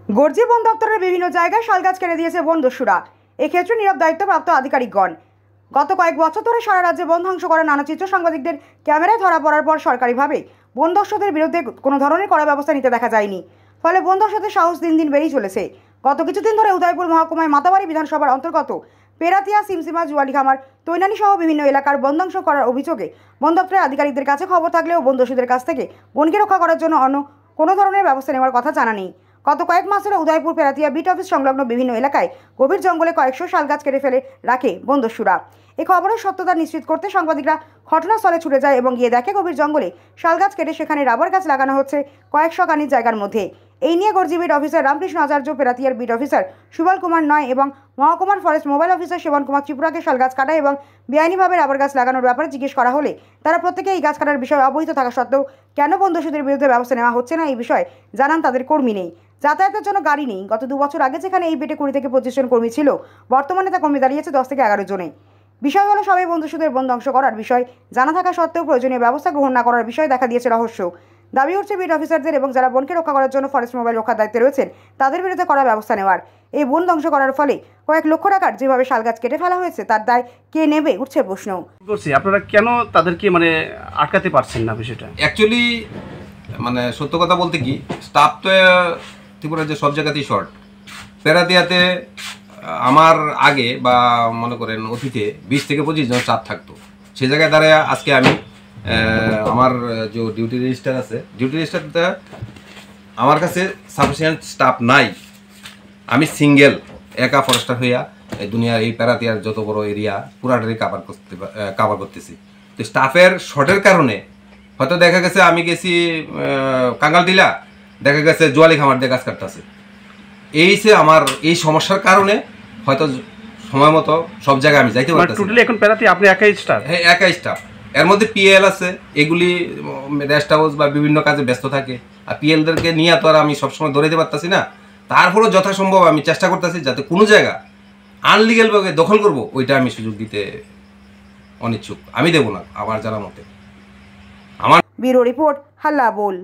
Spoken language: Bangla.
গর্জি বন দপ্তরের বিভিন্ন জায়গায় শালগাছ কেটে দিয়েছে বন দস্যুরা। এক্ষেত্রে নীরব দায়িত্বপ্রাপ্ত আধিকারিকগণ। গত কয়েক বছর ধরে সারা রাজ্যে বন ধ্বংস করার নানা চিত্র সাংবাদিকদের ক্যামেরায় ধরা পড়ার পর সরকারিভাবে বন দস্যুদের বিরুদ্ধে কোনো ধরনের কড়া ব্যবস্থা নিতে দেখা যায়নি। ফলে বন দস্যুদের সাহস দিন দিন বেড়েই চলেছে। গত কিছুদিন ধরে উদয়পুর মহকুমায় মাতাবাড়ি বিধানসভার অন্তর্গত পেরাতিয়া, সিমসিমা, জুয়ালিখামার, তৈনানি সহ বিভিন্ন এলাকার বন ধ্বংস করার অভিযোগে বন দপ্তরের আধিকারিকদের কাছে খবর থাকলেও বন দস্যুদের কাছ থেকে বনকে রক্ষা করার জন্য অন্য কোনো ধরনের ব্যবস্থা নেওয়ার কথা জানা নেই। গত কয়েক মাস ধরে উদয়পুর পেরাতিয়া বিট অফিস সংলগ্ন বিভিন্ন এলাকায় গভীর জঙ্গলে কয়েকশো শালগাছ কেটে ফেলে রাখে বন দস্যুরা। এই খবরের সত্যতা নিশ্চিত করতে সাংবাদিকরা ঘটনাস্থলে ছুটে যায় এবং গিয়ে দেখে গভীর জঙ্গলে শালগাছ কেটে সেখানে রাবার গাছ লাগানো হচ্ছে কয়েকশো কানির জায়গার মধ্যে। এই নিয়ে গর্জি বিট অফিসার রামকৃষ্ণ আচার্য, পেরাতিয়ার বিট অফিসার সুবল কুমার নয় এবং মহকুমার ফরেস্ট মোবাইল অফিসার সেবন কুমার ত্রিপুরাকে শালগাছ কাটা এবং বেআইনিভাবে রাবার গাছ লাগানোর ব্যাপারে জিজ্ঞেস করা হলে তারা প্রত্যেকে এই গাছ কাটার বিষয়ে অবহিত থাকা সত্ত্বেও কেন বন দস্যুদের বিরুদ্ধে ব্যবস্থা নেওয়া হচ্ছে না এই বিষয়ে জানান তাদের কর্মী নেই, যাতায়াতের জন্য গাড়ি নেই। গত 2 বছর আগে যেখানে এই বেটে 20 থেকে 25 জন কর্মী ছিল, বর্তমানে তা কমে দাঁড়িয়েছে 10 থেকে 11 জনে। বিষয় হলো সবাই বন দস্যুদের বন ধ্বংস করার বিষয় জানা থাকা সত্ত্বেও প্রয়োজনীয় ব্যবস্থা গ্রহণ না করার বিষয়ে দেখা দিয়েছে রহস্য। দাবি উঠছে বিট অফিসারদের এবং যারা বনকে রক্ষা করার জন্য ফরেস্ট মোবাইল রক্ষার দায়িত্বে রয়েছেন তাদের বিরুদ্ধে কড়া ব্যবস্থা নেওয়ার। এই বন ধ্বংস করার ফলে কয়েক লক্ষ টাকার যেভাবে শালগাছ কেটে ফেলা হয়েছে তার দায় কে নেবে উঠছে প্রশ্ন। আপনারা কেন তাদেরকে আটকাতে পারছেন না বিষয়টা? অ্যাকচুয়ালি সত্য কথা বলতে কি, স্টাফ তো ত্রিপুরার যে সব জায়গাতেই শর্ট। পেরাতিয়াতে আমার আগে বা মনে করেন অতীতে 20 থেকে 25 জন স্টাফ থাকতো। সেই জায়গায় দাঁড়ায় আজকে আমি আমার যে ডিউটি রেজিস্টার আছে, ডিউটি রেজিস্টারটা আমার কাছে সাফিসিয়েন্ট স্টাফ নাই। আমি সিঙ্গেল একা ফরেস্টার হইয়া এই দুনিয়ার এই পেরাতিয়ার যত বড় এরিয়া পুরাটাই কাভার করতেছি। তো স্টাফের শর্টের কারণে হয়তো দেখা গেছে আমি গেছি কাঙ্গালটিলা, দেখা গেছে জুয়ালিখামার দিয়ে গাছ কাটতেছে। আমার এই সমস্যার কারণে হয়তো সময় মতো সব জায়গায় আমি যাইতে পারতেছি। টোটালি এখন পেরাতিয়া আপনি একাই স্টাফ? হ্যাঁ, একাই স্টাফ। এর মধ্যে পিএল আছে, এগুলি রেস্ট হাউস বা বিভিন্ন কাজে ব্যস্ত থাকে। আর পিএলদেরকে নিয়ে তো আর আমি সবসময় ধরে পারতেছি না। তারপরেও যথাসম্ভব আমি চেষ্টা করতেছি যাতে কোনো জায়গা আনলিগেলভাবে দখল করব ওইটা আমি সুযোগ দিতে অনিচ্ছুক। আমি দেবো না আমার জানা মতে। আমার ব্যুরো রিপোর্ট, হাল্লা বল।